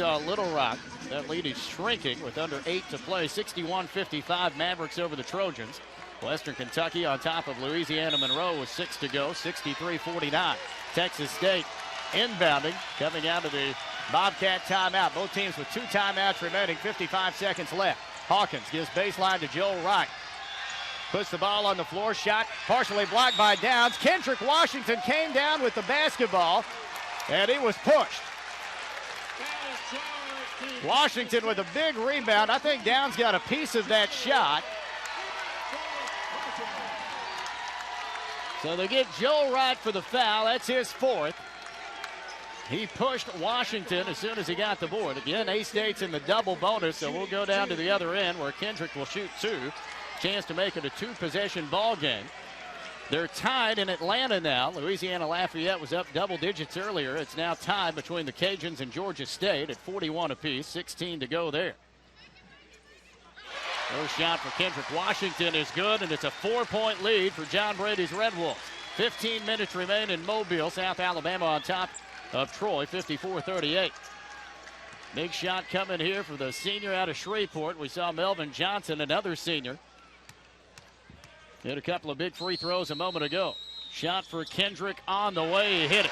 Arkansas Little Rock. That lead is shrinking with under 8 to play. 61-55 Mavericks over the Trojans. Western Kentucky on top of Louisiana Monroe with 6 to go. 63-49. Texas State inbounding, coming out of the Bobcat timeout. Both teams with 2 timeouts remaining. 55 seconds left. Hawkins gives baseline to Joel Wright. Puts the ball on the floor. Shot partially blocked by Downs. Kendrick Washington came down with the basketball, and he was pushed. Washington with a big rebound. I think Downs got a piece of that shot. So they get Joel Wright for the foul. That's his 4th. He pushed Washington as soon as he got the board. Again, A-State's in the double bonus, so we'll go down to the other end where Kendrick will shoot 2. Chance to make it a 2-possession ball game. They're tied in Atlanta now. Louisiana Lafayette was up double digits earlier. It's now tied between the Cajuns and Georgia State at 41 apiece. 16 to go there. First shot for Kendrick Washington is good, and it's a 4-point lead for John Brady's Red Wolves. 15 minutes remain in Mobile. South Alabama on top of Troy, 54-38. Big shot coming here for the senior out of Shreveport. We saw Melvin Johnson, another senior, hit a couple of big free throws a moment ago. Shot for Kendrick on the way. He hit it.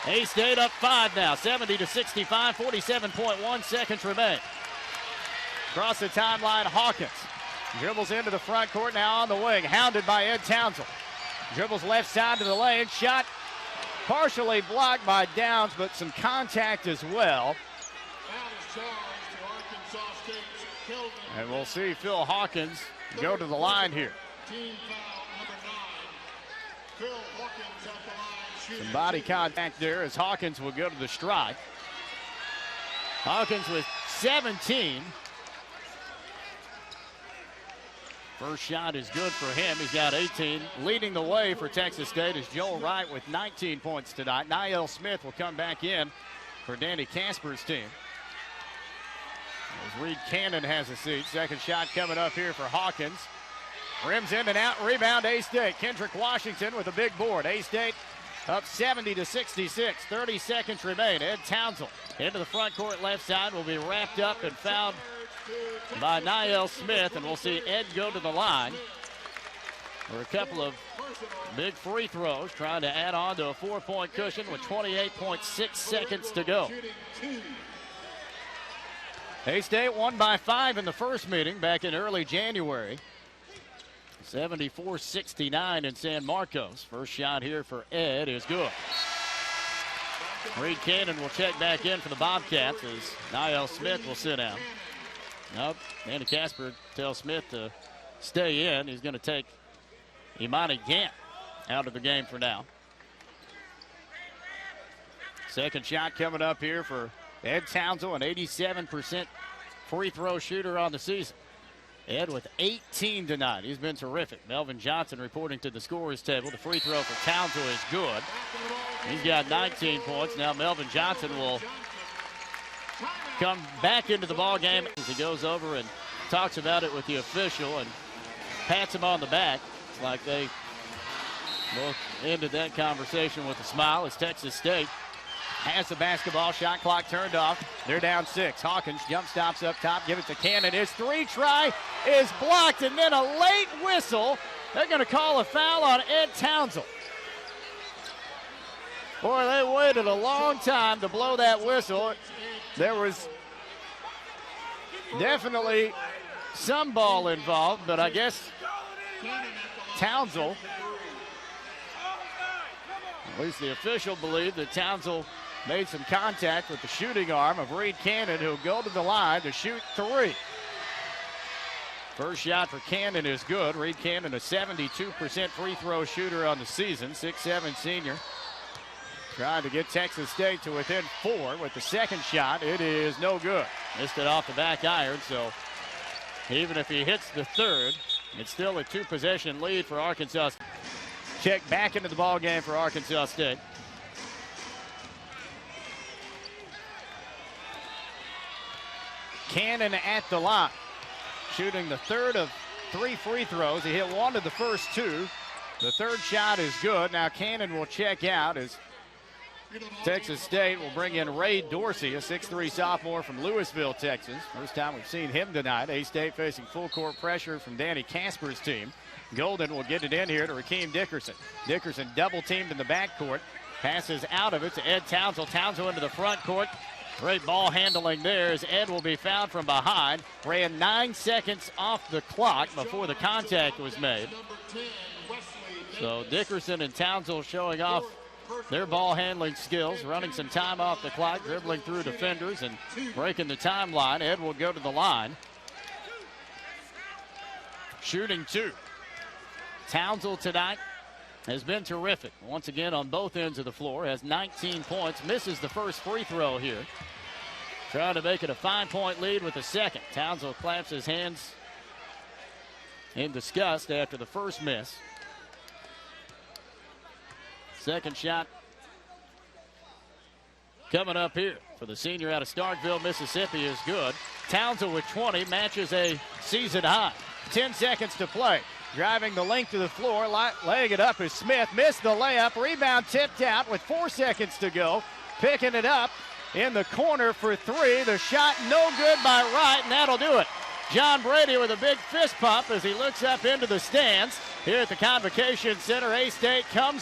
A-State up 5 now, 70-65, 47.1 seconds remain. Across the timeline, Hawkins dribbles into the front court, now on the wing, hounded by Ed Townsend. Dribbles left side to the lane, shot partially blocked by Downs, but some contact as well. And we'll see Phil Hawkins go to the line here. Some body contact there as Hawkins will go to the strike. Hawkins with 17. First shot is good for him. He's got 18. Leading the way for Texas State is Joel Wright with 19 points tonight. Niall Smith will come back in for Danny Casper's team. As Reed Cannon has a seat. Second shot coming up here for Hawkins. Rims in and out, rebound A-State. Kendrick Washington with a big board. A-State up 70-66, 30 seconds remain. Ed Townsend into the front court left side will be wrapped up and fouled by Niall Smith, and we'll see Ed go to the line for a couple of big free throws, trying to add on to a 4-point cushion with 28.6 seconds to go. A-State won by 5 in the first meeting back in early January. 74-69 in San Marcos. First shot here for Ed is good. Reed Cannon will check back in for the Bobcats as Niall Smith will sit down. Nope, Danny Casper tells Smith to stay in. He's going to take Imani Gant out of the game for now. Second shot coming up here for Ed Townsend, an 87% free throw shooter on the season. Ed with 18 tonight. He's been terrific. Melvin Johnson reporting to the scorer's table. The free throw for Townsend is good. He's got 19 points. Now Melvin Johnson will come back into the ball game as he goes over and talks about it with the official and pats him on the back. It's like they both ended that conversation with a smile as Texas State has the basketball. Shot clock turned off. They're down 6. Hawkins jump stops up top. Give it to Cannon. His 3 try is blocked, and then a late whistle. They're going to call a foul on Ed Townsend. Boy, they waited a long time to blow that whistle. There was definitely some ball involved, but I guess Townsend, at least the official believed that Townsend made some contact with the shooting arm of Reed Cannon, who'll go to the line to shoot 3. First shot for Cannon is good. Reed Cannon, a 72% free throw shooter on the season, 6'7" senior. Trying to get Texas State to within 4 with the second shot. It is no good. Missed it off the back iron, so even if he hits the third, it's still a 2-possession lead for Arkansas. Check back into the ball game for Arkansas State. Cannon at the line, shooting the third of 3 free throws. He hit 1 of the first 2. The third shot is good. Now Cannon will check out as Texas State will bring in Ray Dorsey, a 6'3 sophomore from Louisville, Texas. First time we've seen him tonight. A-State facing full court pressure from Danny Casper's team. Golden will get it in here to Rakeem Dickerson. Dickerson double teamed in the backcourt. Passes out of it to Ed Townsend. Townsend into the front court. Great ball handling there as Ed will be fouled from behind. Ran 9 seconds off the clock before the contact was made. So Dickerson and Townsend showing off their ball handling skills, running some time off the clock, dribbling through defenders and breaking the timeline. Ed will go to the line. Shooting 2. Townsend tonight has been terrific. Once again on both ends of the floor, has 19 points, misses the first free throw here. Trying to make it a 5-point lead with the second. Townsend claps his hands in disgust after the first miss. Second shot coming up here for the senior out of Starkville, Mississippi is good. Townsend with 20 matches a season high. 10 seconds to play. Driving the length of the floor, laying it up is Smith. Missed the layup. Rebound tipped out with 4 seconds to go. Picking it up in the corner for 3. The shot no good by Wright, and that'll do it. John Brady with a big fist pump as he looks up into the stands here at the Convocation Center. A-State comes